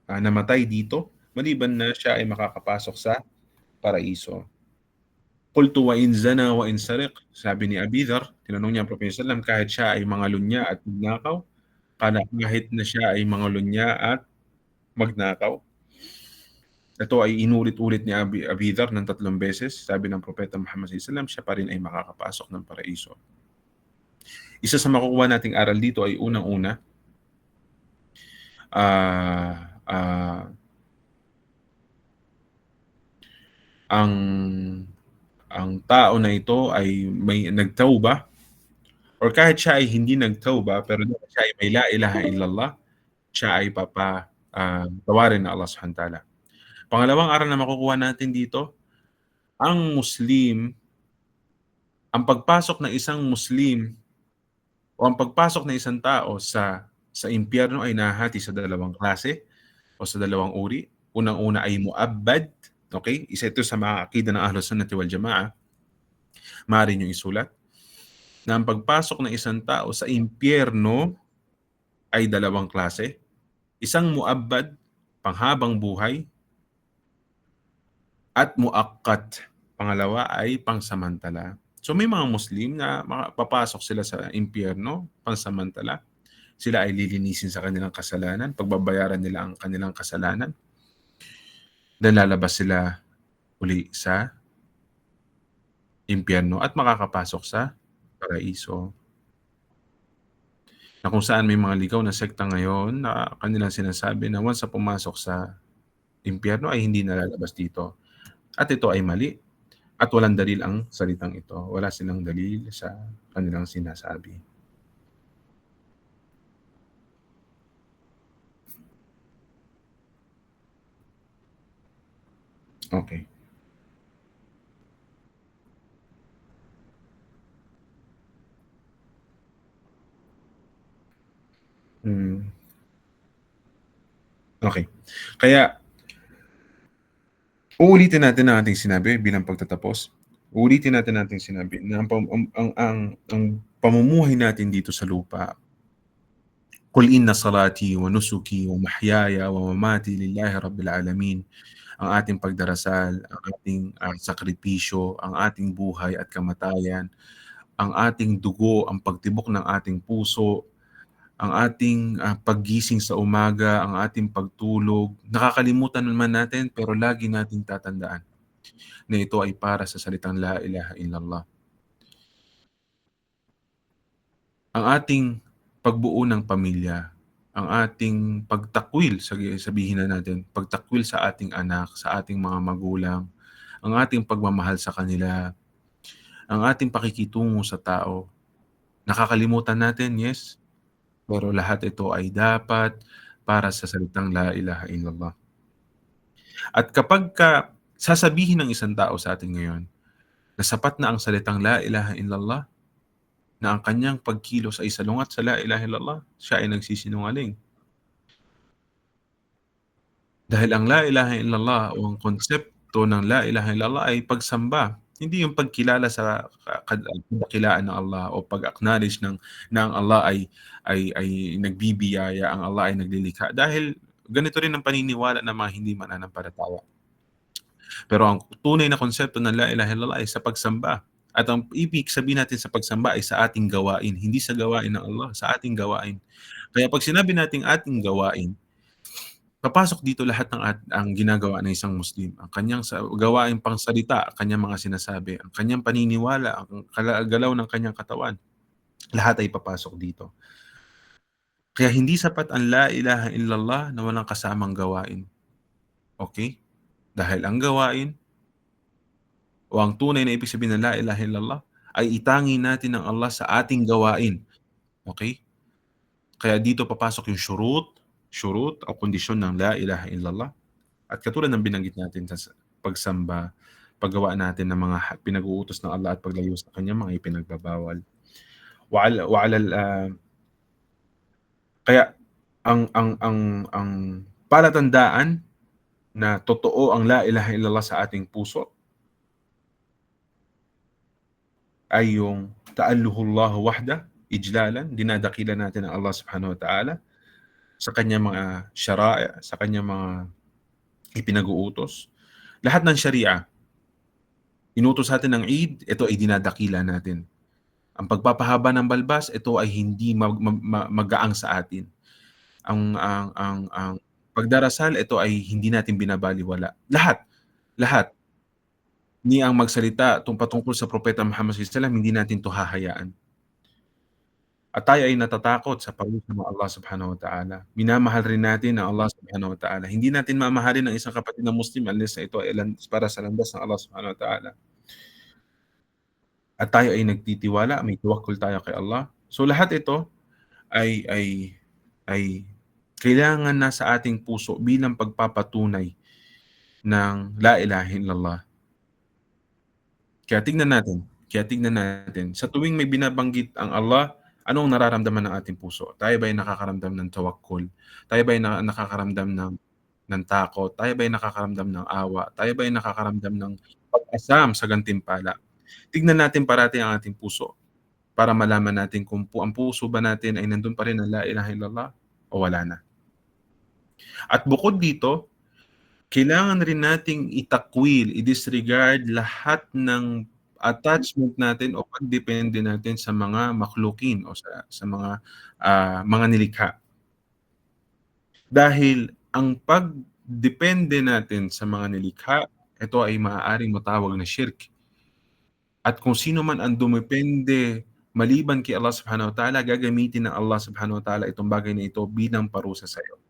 namatay dito maliban na siya ay makakapasok sa paraiso. Qultu wa in zana wa in sariq, sabi ni Abi Dharr, tinanong niya ang Propeta sallallahu alaihi wasallam, kahit siya ay mangalunya at magnakaw, kahit na siya ay mangalunya at magnakaw. Ito ay inulit-ulit ni Abi Dharr ng 3 beses. Sabi ng Propeta Muhammad SAW, siya pa rin ay makakapasok ng paraiso. Isa sa makukuha nating aral dito ay unang-una, ah, ah, ang tao na ito ay may nagtauba, or kahit siya ay hindi nagtauba pero dahil siya ay may la ilaha illallah, siya ay tawarin ng Allah Subhanahu wa Ta'ala. Pangalawang aral na makukuha natin dito, ang Muslim, ang pagpasok ng isang Muslim o ang pagpasok ng isang tao sa impyerno ay nahahati sa dalawang klase o sa dalawang uri. Unang-una ay mu'abbad, okay? Isa ito sa mga akida ng Ahlus Sunnah wal Jamaah. Maaari niyong isulat na ang pagpasok ng isang tao sa impyerno ay dalawang klase. Isang mu'abbad, panghabang buhay, at muaqqat, pangalawa ay pangsamantala. So may mga Muslim na papasok sila sa impyerno, pansamantala. Sila ay lilinisin sa kanilang kasalanan, pagbabayaran nila ang kanilang kasalanan. Then lalabas sila uli sa impyerno at makakapasok sa paraiso. Na kung saan may mga ligaw na sekta ngayon na kanilang sinasabi na once na pumasok sa impyerno ay hindi na lalabas dito. At ito ay mali. At walang dalil ang salitang ito. Wala silang dalil sa kanilang sinasabi. Okay. Okay. Kaya uulitin natin ang ating sinabi bilang pagtatapos. Uulitin natin ang ating sinabi na ang pamumuhay natin dito sa lupa, Qul inna salati wa nusuki wa mahyaya wa mamati lillahi rabbil alamin. Ang ating pagdarasal, ang ating sakripisyo, ang ating buhay at kamatayan, ang ating dugo, ang pagtibok ng ating puso, ang ating paggising sa umaga, ang ating pagtulog. Nakakalimutan naman natin pero lagi nating tatandaan na ito ay para sa salitang La ilaha illallah. Ang ating pagbuo ng pamilya, ang ating pagtakwil, sabihin na natin, pagtakwil sa ating anak, sa ating mga magulang, ang ating pagmamahal sa kanila, ang ating pakikitungo sa tao. Nakakalimutan natin, yes, pero lahat ito ay dapat para sa salitang La ilaha illallah. At kapag sasabihin ng isang tao sa atin ngayon na sapat na ang salitang La ilaha illallah, na ang kanyang pagkilos ay salungat sa La ilaha illallah, siya ay nagsisinungaling. Dahil ang La ilaha illallah o ang konsepto ng La ilaha illallah ay pagsamba. Hindi yung pagkilala sa kadakilaan ng Allah o pag-acknowledge na ang Allah ay nagbibiyaya, ang Allah ay naglilikha. Dahil ganito rin ang paniniwala ng mga hindi mananampalataya. Pero ang tunay na konsepto ng La ilaha illallah ay sa pagsamba. At ang ibig sabihin natin sa pagsamba ay sa ating gawain, hindi sa gawain ng Allah, sa ating gawain. Kaya pag sinabi nating ating gawain, papasok dito lahat ng ang ginagawa ng isang Muslim. Ang kanyang gawaing pangsalita, ang kanyang mga sinasabi, ang kanyang paniniwala, ang galaw ng kanyang katawan. Lahat ay papasok dito. Kaya hindi sapat ang La ilaha illallah na walang kasamang gawain. Okay? Dahil ang gawain o ang tunay na ibig sabihin ng La ilaha illallah ay itangin natin ng Allah sa ating gawain. Okay? Kaya dito papasok yung syurut o kondisyon ng La ilaha illallah. At katulad ng binanggit natin sa pagsamba, paggawa natin ng mga pinag-uutos ng Allah at paglayo sa kanya mga ipinagbabawal. Kaya ang palatandaan na totoo ang La ilaha illallah sa ating puso ay yung ta'alluhullahu wahda, ijlalan, dinadakilan natin ang Allah subhanahu wa ta'ala sa kanyang mga syara'i, sa kanyang mga ipinag-uutos. Lahat ng sharia, inutos natin ng Eid, ito ay dinadakila natin. Ang pagpapahaba ng balbas, ito ay hindi magaang sa atin. Ang pagdarasal, ito ay hindi natin binabalewala. Lahat, lahat. Ni ang magsalita patungkol sa Propeta Muhammad sallallahu alaihi wasallam, hindi natin 'to hahayaan. At tayo ay natatakot sa parusa ng Allah Subhanahu wa Ta'ala. Minamahal rin natin ang Allah Subhanahu wa Ta'ala. Hindi natin mamahalin ang isang kapatid na Muslim unless na ito ay para sa landas ng Allah Subhanahu wa Ta'ala. At tayo ay nagtitiwala, may tawakkul tayo kay Allah. So lahat ito ay ay ay kailangan nasa ating puso bilang pagpapatunay ng la ilaha illallah. Kaya tignan natin, sa tuwing may binabanggit ang Allah, anong nararamdaman ng ating puso? Tayo ba ay nakakaramdam ng tawakkul? Tayo ba ay nakakaramdam ng takot? Tayo ba ay nakakaramdam ng awa? Tayo ba ay nakakaramdam ng pag-asam sa gantimpala? Tignan natin parati ang ating puso para malaman natin kung ang puso ba natin ay nandun pa rin ang la ilaha illallah o wala na. At bukod dito, kailangan rin nating itakwil, i-disregard lahat ng attachment natin o pagdepende natin sa mga makhlukin o sa mga nilikha. Dahil ang pagdepende natin sa mga nilikha, ito ay maaaring matawag na shirk. At kung sino man ang dumepende maliban kay Allah Subhanahu wa Ta'ala, gagamitin ng Allah Subhanahu wa Ta'ala itong bagay na ito bilang parusa sa iyo.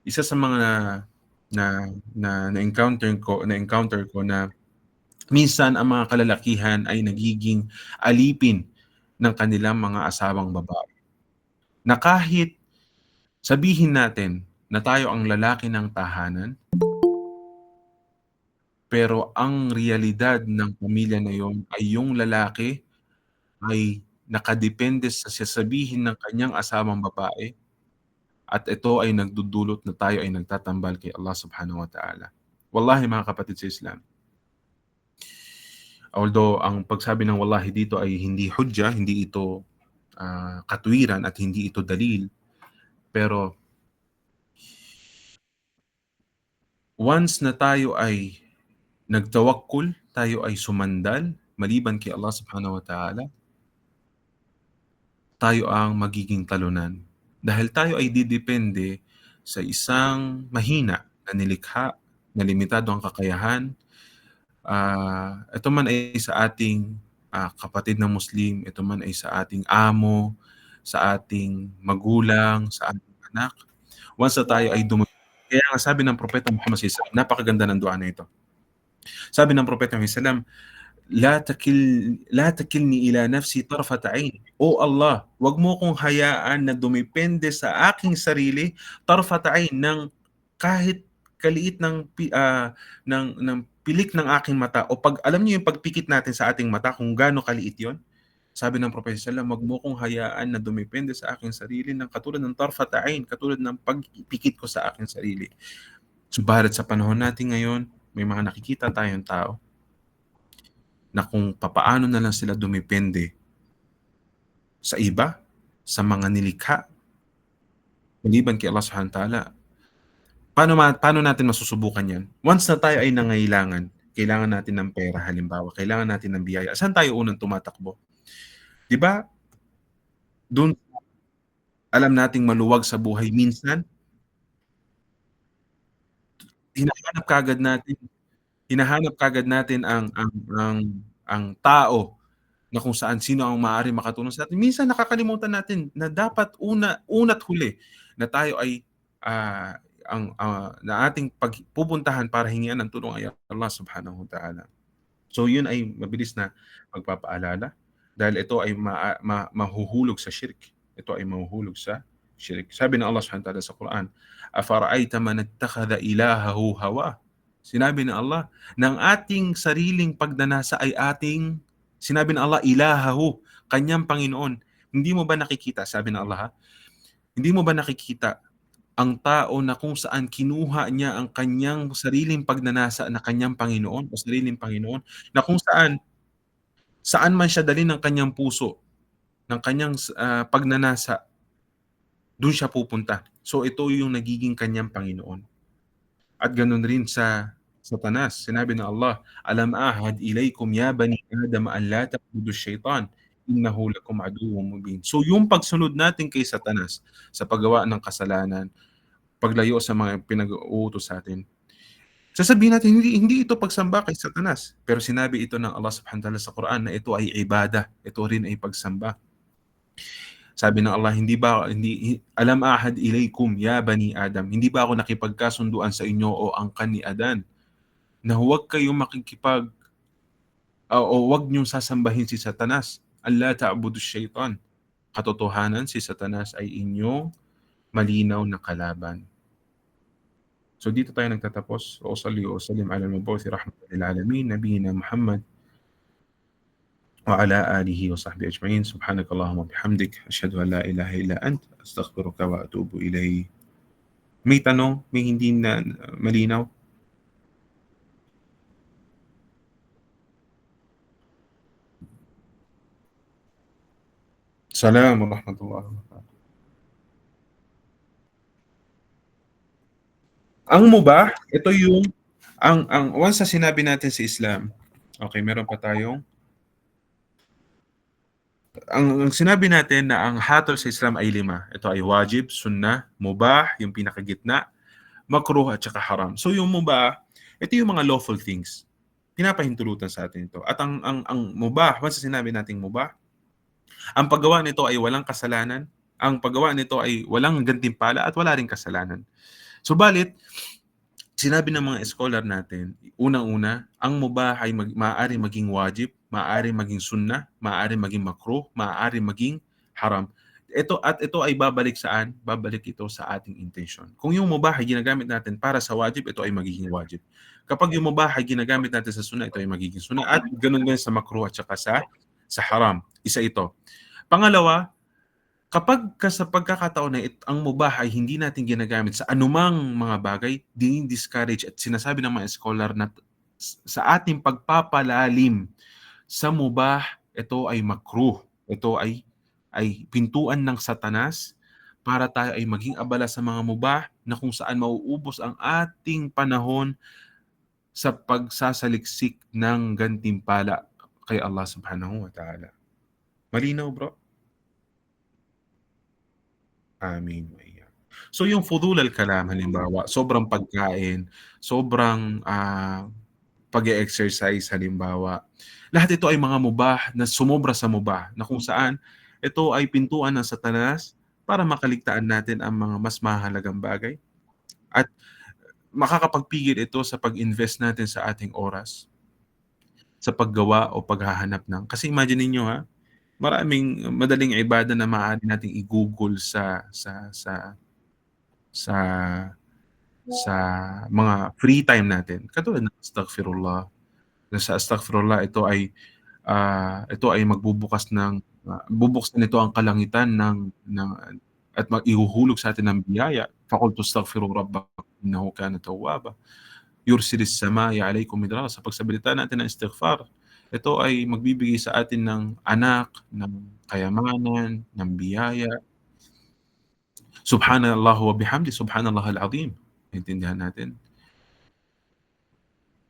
Isa sa mga na-encounter ko na minsan ang mga kalalakihan ay nagiging alipin ng kanilang mga asawang babae. Na kahit sabihin natin na tayo ang lalaki ng tahanan, pero ang realidad ng pamilya na yon ay yung lalaki ay nakadepende sa sasabihin ng kanyang asawang babae, at ito ay nagdudulot na tayo ay nagtatambal kay Allah Subhanahu wa Ta'ala. Wallahi mga kapatid sa Islam, although ang pagsabi ng wallahi dito ay hindi hujja, hindi ito katwiran at hindi ito dalil, pero once na tayo ay nagtawakkul, tayo ay sumandal maliban kay Allah Subhanahu wa Ta'ala, tayo ang magiging talunan. Dahil tayo ay didepende sa isang mahina na nilikha, na limitado ang kakayahan. Ito man ay sa ating kapatid na Muslim, ito man ay sa ating amo, sa ating magulang, sa ating anak. Once na tayo ay kaya nga sabi ng Propeta Muhammad sallallahu alaihi wasallam, napakaganda ng dua na ito. Sabi ng Propeta Muhammad sallallahu alaihi wasallam, la takilni ila nafsi tarfata ain. O Allah, wag mo kong hayaan na dumepende sa aking sarili tarfata ain, ng kahit kaliit ng pilik ng aking mata, o alam niyo yung pagpikit natin sa ating mata kung gaano kaliit yon. Sabi ng Propeta sallallahu alaihi wasallam, wag mo kong hayaan na dumepende sa aking sarili ng katulad ng tarfata ain, katulad ng pagpikit ko sa aking sarili. Subalit sa panahon natin ngayon, may mga nakikita tayong tao na kung papaano na lang sila dumepende sa iba, sa mga nilikha, maliban kay Allah Subhanahu wa Ta'ala, paano natin masusubukan yan? Once na tayo ay nangailangan, kailangan natin ng pera halimbawa, kailangan natin ng biyaya, saan tayo unang tumatakbo? Di ba? Doon alam nating maluwag sa buhay, minsan hinahanap kagad natin ang tao na kung sino ang maaaring makatulong sa atin. Minsan nakakalimutan natin na dapat una't huli na tayo ay na ating pupuntahan para hingian ng tulong ay Allah Subhanahu wa Ta'ala. So yun ay mabilis na magpapaalala dahil ito ay mahuhulog sa shirk. Ito ay mahuhulog sa shirk. Sabi ng Allah Subhanahu wa Ta'ala sa Quran, afara'ayta man ittakhadha ilahahu hawa. Sinabi ng Allah, ng ating sariling pagdanasa ay sinabi ng Allah, ilahahu, kanyang Panginoon. Hindi mo ba nakikita, sabi ng Allah, hindi mo ba nakikita ang tao na kung saan kinuha niya ang kanyang sariling pagnanasa na kanyang Panginoon o sariling Panginoon, na kung saan man siya dalhin ng kanyang puso, ng kanyang pagnanasa, doon siya pupunta. So ito yung nagiging kanyang Panginoon. At ganun rin sa Satanas. Sinabi ng Allah, alam ahad ilaykum ya bani Adam an la ta'budu syaitan innahu lakum aduwwun mubin. So yung pagsunod natin kay Satanas sa paggawa ng kasalanan, paglayo sa mga pinag-uutos sa'tin. Sasabihin natin hindi ito pagsamba kay Satanas, pero sinabi ito ng Allah Subhanahu wa Ta'ala sa Quran na ito ay ibada, ito rin ay pagsamba. Sabi ng Allah, hindi alam ahad ilaykum ya bani Adam, hindi ba ako nakipagkasunduan sa inyo o angkan ni Adan na huwag kayong o huwag niyong sasambahin si Satanas. Allah ta'budu syaitan. Katotohanan, si Satanas ay inyong malinaw na kalaban. So dito tayo nagtatapos. Wa usalli wa usallim ala al-mabu'uthi rahmatan lil alamin, nabiyina Muhammad wa ala alihi wa sahbihi ajma'in. Subhanakallahumma bihamdik, asyhadu an la ilaha illa ant, astaghfiruka wa atubu ilayk. May tanong, may hindi na malinaw? Salam wa rahmatullahi wa barakatuh. Ang mubah, ito yung ang once na sinabi natin sa Islam, okay, meron pa tayong ang sinabi natin na ang hatol sa Islam ay 5. Ito ay wajib, sunnah, mubah, yung pinakagitna, makruh at saka haram. So yung mubah, ito yung mga lawful things. Pinapahintulutan sa atin ito. At ang mubah, once na sinabi nating mubah, ang paggawa nito ay walang kasalanan, ang paggawa nito ay walang gantimpala at wala ring kasalanan. Subalit, sinabi ng mga scholar natin, unang-una, ang mubah ay maaari maging wajib, maaari maging sunnah, maaari maging makruh, maaari maging haram. Ito ay babalik saan? Babalik ito sa ating intention. Kung yung mubah ay ginagamit natin para sa wajib, ito ay magiging wajib. Kapag yung mubah ay ginagamit natin sa sunnah, ito ay magiging sunnah. At ganun din sa makruh at saka sa haram. Isa ito. Pangalawa, kapag sa pagkakataon na ang mubah ay hindi natin ginagamit sa anumang mga bagay, din-discourage at sinasabi ng mga scholar na sa ating pagpapalalim sa mubah, ito ay makruh. Ito ay pintuan ng Satanas para tayo ay maging abala sa mga mubah na kung saan mauubos ang ating panahon sa pagsasaliksik ng gantimpala kay Allah Subhanahu wa Ta'ala. Malinaw, bro? Amin. So yung fudul al-kalam, halimbawa, sobrang pagkain, sobrang pag-e-exercise, halimbawa, lahat ito ay mga mubah na sumobra sa mubah na kung saan ito ay pintuan ng Satanas para makaligtaan natin ang mga mas mahalagang bagay at makakapagpigil ito sa pag-invest natin sa ating oras sa paggawa o paghahanap ng. Kasi imagine niyo maraming madaling ibada na maaari nating i-Google sa sa mga free time natin. Katulad ng astaghfirullah. Sa astaghfirullah ito ay magbubukas ng bubuksan nito ang kalangitan ng at ihuhulog sa atin ng biyaya. Faqultu astaghfiru rabbakum innahu kana tawwaba. Yursilis samaa'a 'alaykum midrara. Sa pagsasalita natin ng istighfar, ito ay magbibigay sa atin ng anak, ng kayamanan, ng biyaya. Subhanallah wa bihamdi, subhanallahal azim. Naintindihan natin?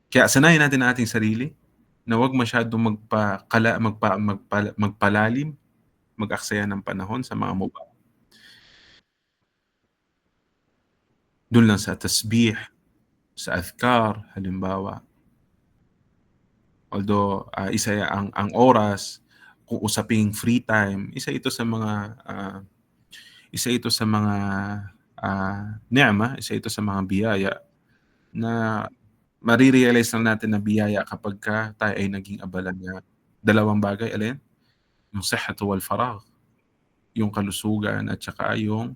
Kaya sanayin natin ang ating sarili na huwag masyadong magpalalim, mag-aksaya ng panahon sa mga mubah. Doon lang sa tasbih, sa adhkar, halimbawa. Although isa ang oras, kung usaping free time, isa ito sa mga ni'ma, isa ito sa mga biyaya na marirealize lang natin na biyaya kapag tayo ay naging abala niya. Dalawang bagay, alin? Yung sihhatu wal faragh, yung kalusugan at saka yung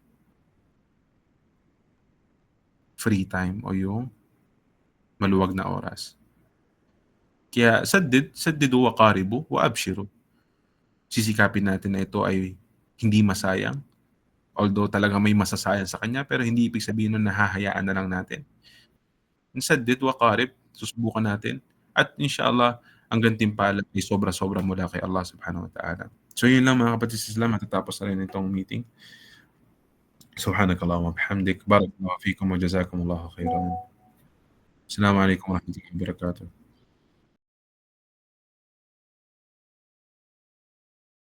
free time o yung maluwag na oras. Kaya saddidu wa qaribu wa abshiru. Sisikapin natin na ito ay hindi masayang. Although talagang may masasayang sa kanya, pero hindi ibig sabihin nun nahahayaan na lang natin. Saddid wa qarib, susubukan natin. At inshallah, ang gantimpala ay sobra-sobra mula kay Allah Subhanahu wa Ta'ala. So yun lang mga kapatid sa Islam, matatapos na rin itong meeting. Subhanakallahumma bihamdik, barakallahu fikum wa jazakumullahu khairan. Assalamu alaikum wa rahmatullahi wa barakatuh.